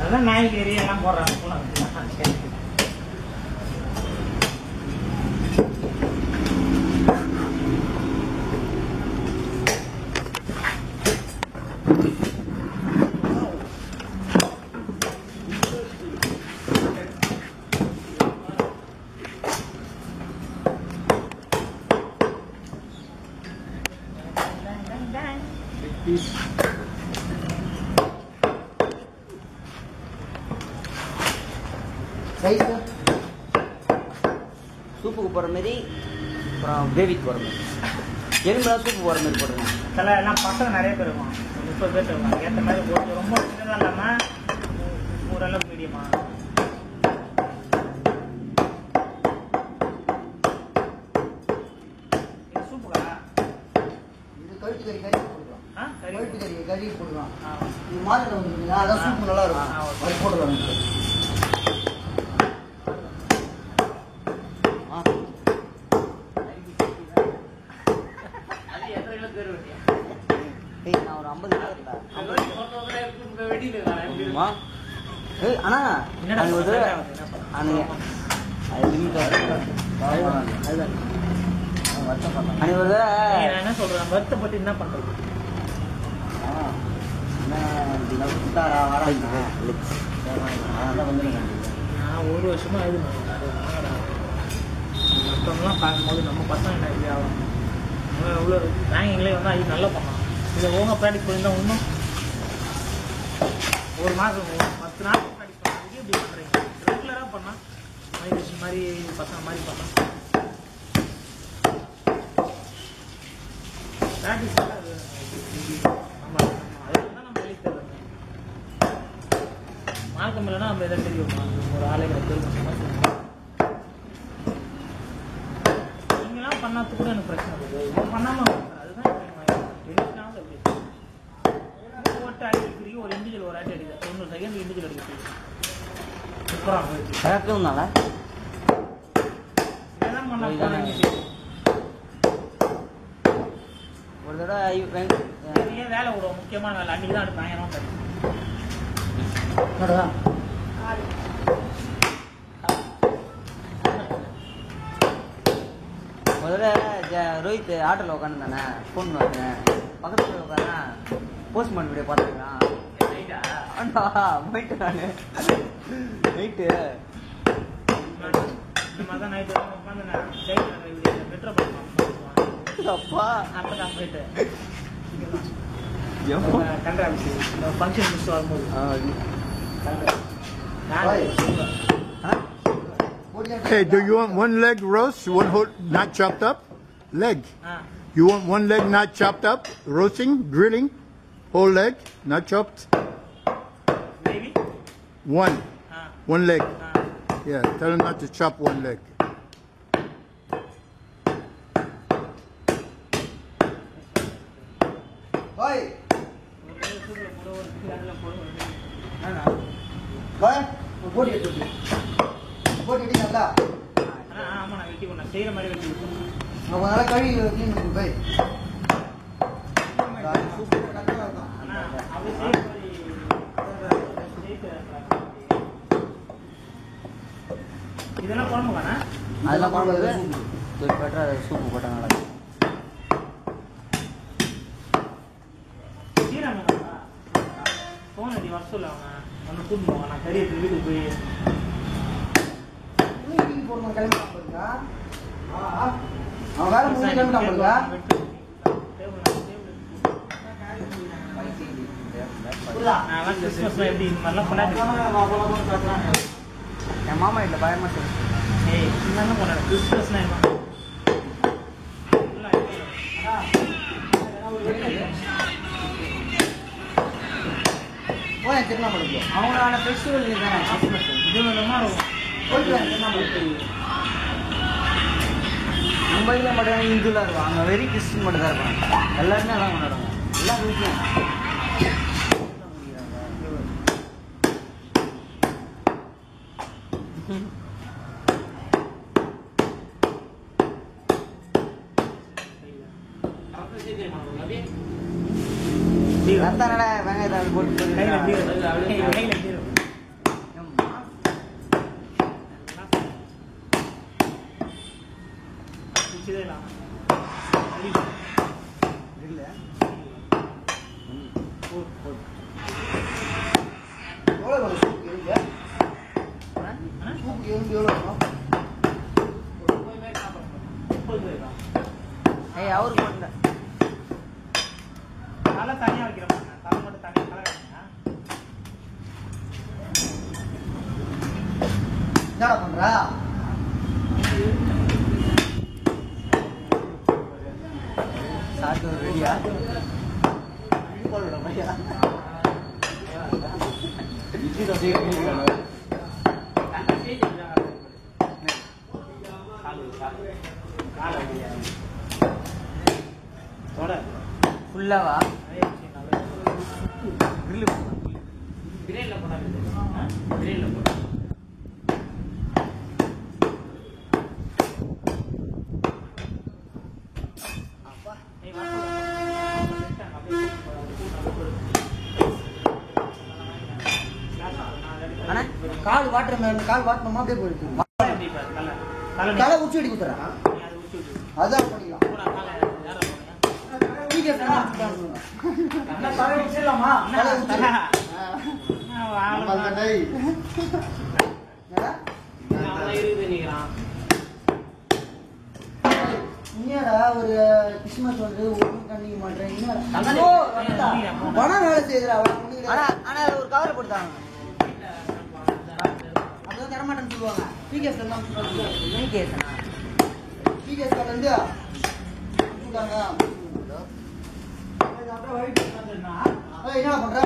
அதான் நாய்க்கு எரியெல்லாம் போடுறாங்க. சூப்புக்கு போகிற மாதிரி அப்புறம் பேபிக்கு போகிற மாதிரி எலும்புலாம் சூப்பு போகிற மாதிரி போட்டுருங்க. சில எல்லாம் பசங்க நிறைய பேர் இருக்கும், 30 பேர் இருக்காங்க. ஏற்ற மாதிரி போட்டு ரொம்ப சின்னதாக இல்லாமல் ஓரளவுக்கு மீடியமா. இது சூப்புக்கா? இது கழுத்து கறி போட்டுக்கலாம். கழுத்து கறி போட்டுக்கலாம். இது மாதிரி வந்து அதான் சூப்பு நல்லா இருக்கும். அது போட்டுக்கலாம். நான் ஒரு 50 அண்ணா என்ன சொல்றேன், வருத்தப்பட்டு என்ன பண்றது? நான் ஒரு வருஷமா இது மற்றவங்களாம் பார்க்கும்போது நம்ம பசங்க என்ன இது ஆகும். இவ்வளோ ரேங்கிங்லேயே வந்து அது நல்லா பண்ணலாம். இதை ஓங்க ப்ராக்டிஸ் பண்ணியிருந்தா இன்னும் ஒரு மாதம் 10 நாள் ப்ராக்டிஸ் பண்ணலாம். இது எப்படி பண்ணுறீங்க? ரெகுலராக பண்ணால் மைக்ரேஷன் மாதிரி பசங்க மாதிரி பண்ணலாம். ப்ராக்டிஸ் நம்ம அதில் தான் நம்ம வெளியே தருவோம். மார்க்கம் இல்லைன்னா நம்ம எதாவது தெரியும். ஒரு ஆலைகளை பெருமை நீங்களாம் பண்ணாது கூட எனக்கு பிரச்சனை இல்லை. இப்போ பண்ணாமல் அதுதான் ஒரு ஆட்டி அடிக்கிறீங்க, ஒரு இண்டிவிஜுவல் ஒரு ஆட்டி அடிக்கிறேன். 90 செகண்ட் இண்டிவிஜுவல் அடிக்கிறீங்க. சூப்பராக இதெல்லாம் பண்ண ஒரு தடவை வேலை விடுவோம். முக்கியமான வேலை அன்றைக்கி தான் அது பயங்கரமாக கிடைக்கும். முதல்ல ரோஹித் ஆட்டோவில் உட்காந்துருந்தானே, ஃபோன் பார்த்தேன். பக்கத்தில் உட்காந்தா போஸ்ட்மேன் வீடியோ பார்த்துருக்கான். ஆண்டா போயிட்டு நான் நைட்டு இந்த மாதிரி தான் நைட்டு உட்காந்து மெட்ரோ அப்பா அப்போ தான் போயிட்டு கண்ட்ரா ஃபங்க்ஷன் மிஸ் வரும்போது Hey, do you want one leg roast, one whole not chopped up? Leg. You want one leg not chopped up? Roasting, grilling, whole leg, not chopped? Maybe. One. One leg. Yeah, tell him not to chop one leg. Hey. Hey. போடி எடுத்து போடி எடுங்க. ஆமா நான் வெட்டி பண்ண செய்யற மாதிரி வெட்டி விட்டுறேன். நான் நல்லா கழுவி க்ளீன் பண்ணு பை. இதெல்லாம் குழம்புக்கானா? அதெல்லாம் குழம்பு பெட்டரா சூப்பு போட்டால் நல்லா இருக்கும். ஃபோன் அடி வர சொல்ல அவன் ஒன்று கூப்பிடுவாங்க. நான் கறி எடுத்து வீட்டுக்கு போய் போடணும் கிளம்பிட்டான் பாருங்க. அவன் வேலை முடிஞ்சு கிளம்பிட்டான் பாருங்க. நான் கிறிஸ்மஸ்ல எப்படி இந்த மாதிரிலாம் கொண்டாடி என் மாமா வீட்டில் பயமா சொல்லு. ஏய் என்ன கொண்டாடு கிறிஸ்மஸ்னா என்ன? போய் திருவண்ணாமலைக்கு அவங்களோட ஃபெஸ்டிவல் தானே கிறிஸ்மஸ். இது விதமாக இருக்கும். மும்பையில் மட்டும் இந்துலாம் இருக்கும், அங்கே வெரி கிறிஸ்டின் மட்டும் தான் இருப்பாங்க. எல்லாருமே அதான் கொண்டாடுவாங்க. எல்லா வீட்லையும் தானடா வெங்காயத்தை போட்டு கையில கீரை. பிடிச்சதே இல்லாம. இல்ல எவ்வளோ வேணும் சூப்புக்கு எலும்பு? சூப்புக்கு எலும்பு எவ்வளோ வேணும்? ஏய் அவருக்கு போடல தலை தனியா வைக்கிற மாட்டேன். தலை மட்டும் தனியா தலை வைக்கிறேன். என்னடா பண்ற? சாப்பிட்டு ரெடியா இட்லி தோசை ஃபுல்லாவா கிரில்லு பிரியாணில போனா பிரியாணில போனா அண்ணா கால் வாட்டர் கால் வாட்டணுமா அப்படியே போயிருக்கு. தலை உச்சி அடி குத்துறா அதான் பண்ணிக்கலாம். தலை உச்சிடலாமா? தலை உச்சி. என்னடா ஒரு கிறிஸ்மஸ் வந்து ஒன்றும் கண்டிக்க மாட்டேன். பணம் வேலை செய்யுதுடா. ஆனா ஒரு கவர் கொடுத்தாங்க அதான் தரமாட்டேன்னு சொல்லுவாங்க. பிகேஸ் எல்லாம் கேஸ் பிகேஸ் வந்து என்ன பண்ற?